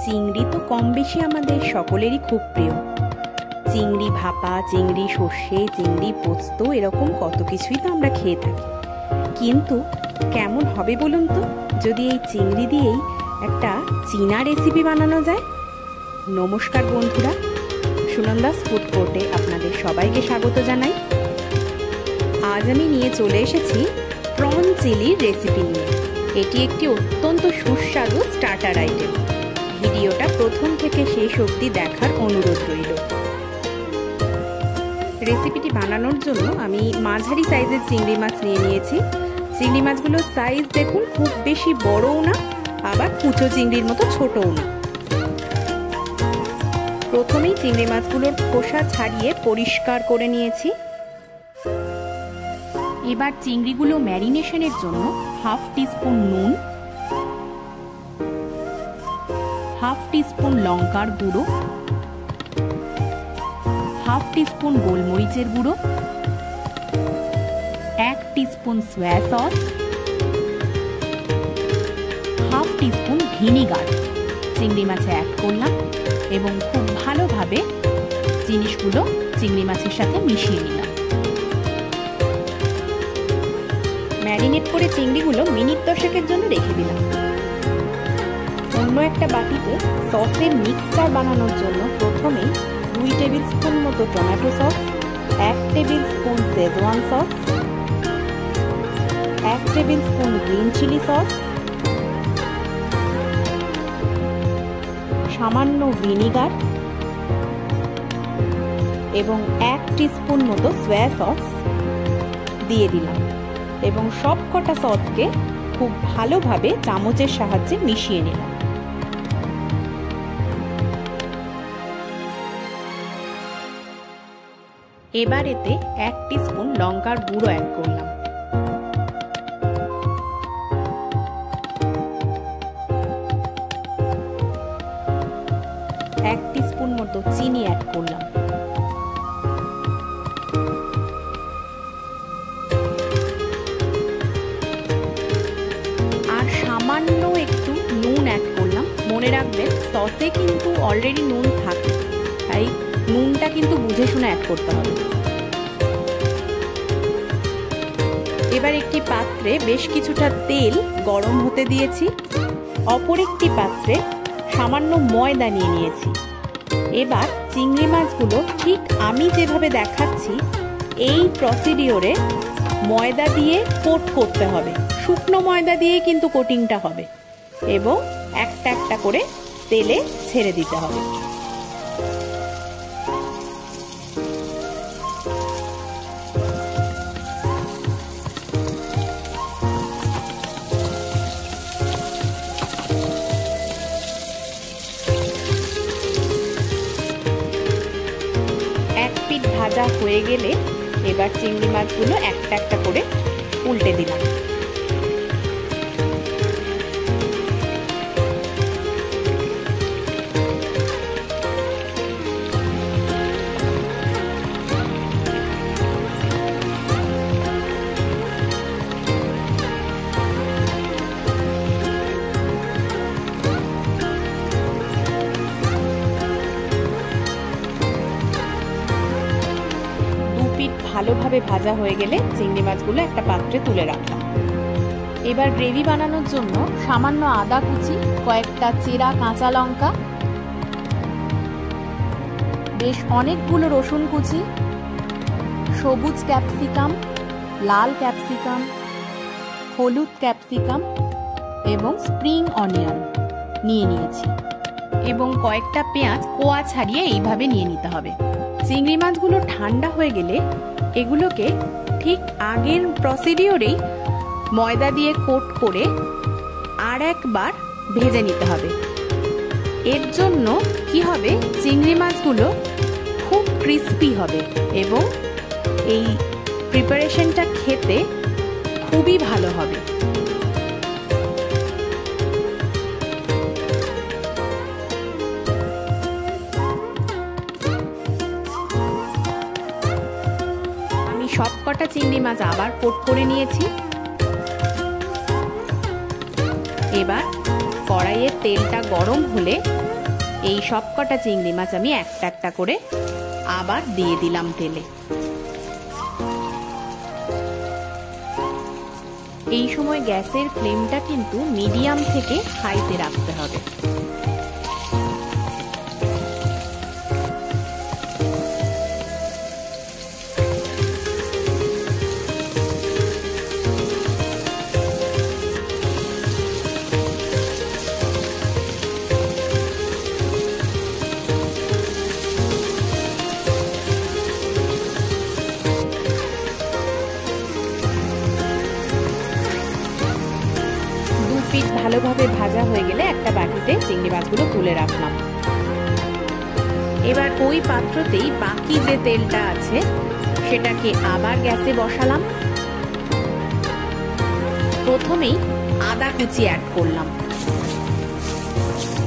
চিংড়ি তো কম বেশি আমাদের সকলেরই খুব প্রিয়। চিংড়ি ভাপা, চিংড়ি সর্ষে, চিংড়ি পোস্ত, এরকম কত কিছুই তো আমরা খেয়ে থাকি। কিন্তু কেমন হবে বলুন তো যদি এই চিংড়ি দিয়েই একটা চীনা রেসিপি বানানো যায়। নমস্কার বন্ধুরা, সুনন্দাস ফুড কোর্টে আপনাদের সবাইকে স্বাগত জানাই। আজ আমি নিয়ে চলে এসেছি প্রন চিলির রেসিপি নিয়ে। এটি একটি অত্যন্ত সুস্বাদু স্টার্টার আইটেম। ভিডিওটা প্রথম থেকে শেষ অবধি দেখার অনুরোধ রইল। রেসিপিটি বানানোর জন্য আমি মাঝারি সাইজের চিংড়ি মাছ নিয়ে নিয়েছি। চিংড়ি মাছগুলোর সাইজ দেখুন, খুব বেশি বড়ও না, আবার কুচো চিংড়ির মতো ছোটও না। প্রথমেই চিংড়ি মাছগুলোর খোসা ছাড়িয়ে পরিষ্কার করে নিয়েছি। এবার চিংড়িগুলো ম্যারিনেশনের জন্য হাফ টিস্পুন নুন, হাফ টিস্পুন লঙ্কার গুঁড়ো, হাফ টিস্পুন গোলমরিচের গুঁড়ো, 1 teaspoon soya sauce, half teaspoon vinegar চিংড়ি মাছে অ্যাড করলাম এবং খুব ভালোভাবে জিনিসগুলো চিংড়ি মাছের সাথে মিশিয়ে নিলাম। ম্যারিনেট করে চিংড়িগুলো মিনিট 10 জন্য রেখে দিলাম। অন্য একটা বাটিতে সসের মিক্সচার বানানোর জন্য প্রথমে 2 টেবিল স্পুন মতো tomato sauce, 1 tablespoon schezwan sauce, 1 tablespoon green chilli sauce, সামান্য ভিনিগার এবং 1 টিস্পুন মতো সয়া সস দিয়ে দিলাম এবং সব কটা সসকে খুব ভালোভাবে চামচের সাহায্যে মিশিয়ে নিলাম। এবার এতে 1 টিস্পুন লঙ্কার গুঁড়ো অ্যাড করলাম। এক টিস্পুন মতো চিনি অ্যাড করলাম। আর সামান্য একটু নুন অ্যাড করলাম। মনে রাখবেন সসে কিন্তু অলরেডি নুন থাকে, তাই নুনটা কিন্তু বুঝে শুনে অ্যাড করতে হবে। এবার একটি পাত্রে বেশ কিছুটা তেল গরম হতে দিয়েছি। অপর একটি পাত্রে সামান্য ময়দা নিয়ে নিয়েছি। এবার চিংড়ি মাছগুলো ঠিক আমি যেভাবে দেখাচ্ছি এই প্রসিডিওরে ময়দা দিয়ে কোট করতে হবে। শুকনো ময়দা দিয়ে কিন্তু কোটিংটা হবে এবং একটা একটা করে তেলে ছেড়ে দিতে হবে। ভাজা হয়ে গেলে এবার চিংড়ি মাছগুলো একটা একটা করে উল্টে দিলাম। ভালোভাবে ভাজা হয়ে গেলে চিংড়ি মাছগুলো একটা পাত্রে তুলে রাখলাম। এবার গ্রেভি বানানোর জন্য সামান্য আদা কুচি, কয়েকটা চেরা কাঁচা লঙ্কা, বেশ অনেকগুলো রসুন কুচি, সবুজ ক্যাপসিকাম, লাল ক্যাপসিকাম, হলুদ ক্যাপসিকাম এবং স্প্রিং অনিয়ন নিয়ে নিয়েছি এবং কয়েকটা পেঁয়াজ কোয়া ছাড়িয়ে এইভাবে নিয়ে নিতে হবে। চিংড়ি মাছগুলো ঠান্ডা হয়ে গেলে এগুলোকে ঠিক আগের প্রসিডিওরেই ময়দা দিয়ে কোট করে আর একবার ভেজে নিতে হবে। এর জন্য কি হবে, চিংড়ি মাছগুলো খুব ক্রিস্পি হবে এবং এই প্রিপারেশনটা খেতে খুবই ভালো হবে। সবকটা চিংড়ি মাছ আবার কোট করে নিয়েছি। এবার কড়াইয়ের তেলটা গরম হলে এই সবকটা চিংড়ি মাছ আমি একটা একটা করে আবার দিয়ে দিলাম তেলে। এই সময় গ্যাসের ফ্লেমটা কিন্তু মিডিয়াম থেকে হাইতে রাখতে হবে। পিঠ ভালোভাবে ভাজা হয়ে গেলে একটা বাটিতে চিংড়ি মাছগুলো তুলে রাখলাম। এবার ওই পাত্রতেই বাকি যে তেলটা আছে সেটাকে আবার গ্যাসে বসালাম। প্রথমেই আদা কুচি অ্যাড করলাম,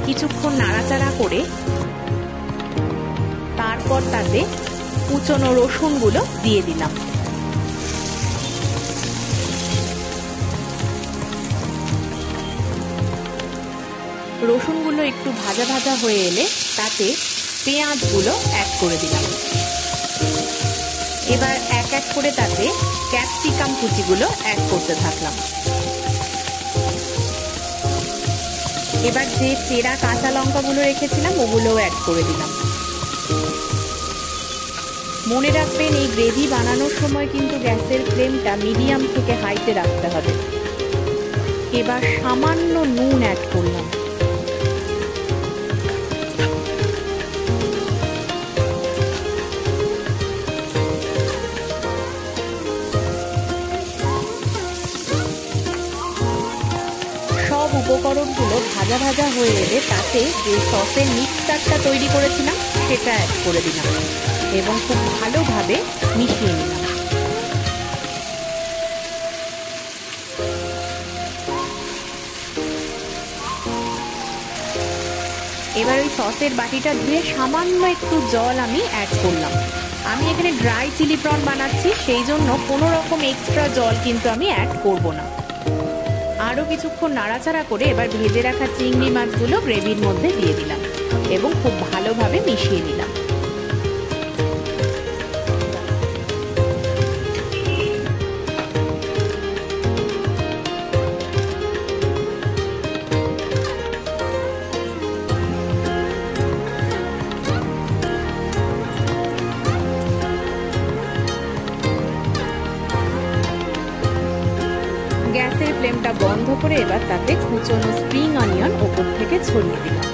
কিছুক্ষণ নাড়াচাড়া করে তারপর তাতে কুচনো রসুনগুলো দিয়ে দিলাম। রসুনগুলো একটু ভাজা ভাজা হয়ে এলে তাতে পেঁয়াজগুলো অ্যাড করে দিলাম। এবার এক এক করে তাতে ক্যাপসিকাম কুচিগুলো অ্যাড করতে থাকলাম। এবার যে চেরা কাঁচা লঙ্কাগুলো রেখেছিলাম ওগুলোও অ্যাড করে দিলাম। মনে রাখবেন এই গ্রেভি বানানোর সময় কিন্তু গ্যাসের ফ্লেমটা মিডিয়াম থেকে হাইতে রাখতে হবে। এবার সামান্য নুন অ্যাড করলাম। সব উপকরণগুলো ভাজা ভাজা হয়ে এলে তাতে যে সসের মিক্সচারটা তৈরি করেছিলাম সেটা অ্যাড করে দিলাম এবং খুব ভালোভাবে মিশিয়ে নিলাম। এবার ওই সসের বাটিটা ধুয়ে সামান্য একটু জল আমি অ্যাড করলাম। আমি এখানে ড্রাই চিলি প্রন বানাচ্ছি, সেই জন্য কোনো রকম এক্সট্রা জল কিন্তু আমি অ্যাড করব না। আরও কিছুক্ষণ নাড়াচাড়া করে এবার ভেজে রাখা চিংড়ি মাছগুলো গ্রেভির মধ্যে দিয়ে দিলাম এবং খুব ভালোভাবে মিশিয়ে নিলাম। গ্যাসের ফ্লেমটা বন্ধ করে এবার তাতে কুচনো স্প্রিং অনিয়ন ওপর থেকে ছড়িয়ে দিলাম।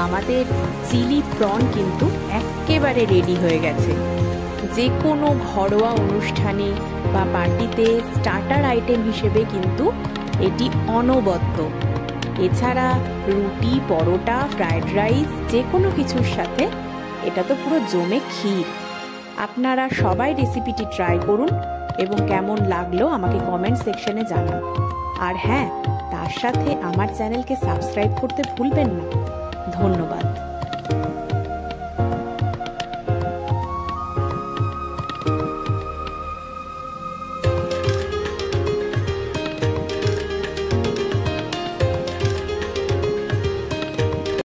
আমাদের চিলি প্রন কিন্তু একেবারে রেডি হয়ে গেছে। যে কোনো ঘরোয়া অনুষ্ঠানে বা পার্টিতে স্টার্টার আইটেম হিসেবে কিন্তু এটি অনবদ্য। এছাড়া রুটি, পরোটা, ফ্রাইড রাইস যে কোনো কিছুর সাথে এটা তো পুরো জমে ক্ষীর। আপনারা সবাই রেসিপিটি ট্রাই করুন এবং কেমন লাগলো আমাকে কমেন্ট সেকশনে জানান। আর হ্যাঁ, তার সাথে আমার চ্যানেলকে সাবস্ক্রাইব করতে ভুলবেন না। ধন্যবাদ।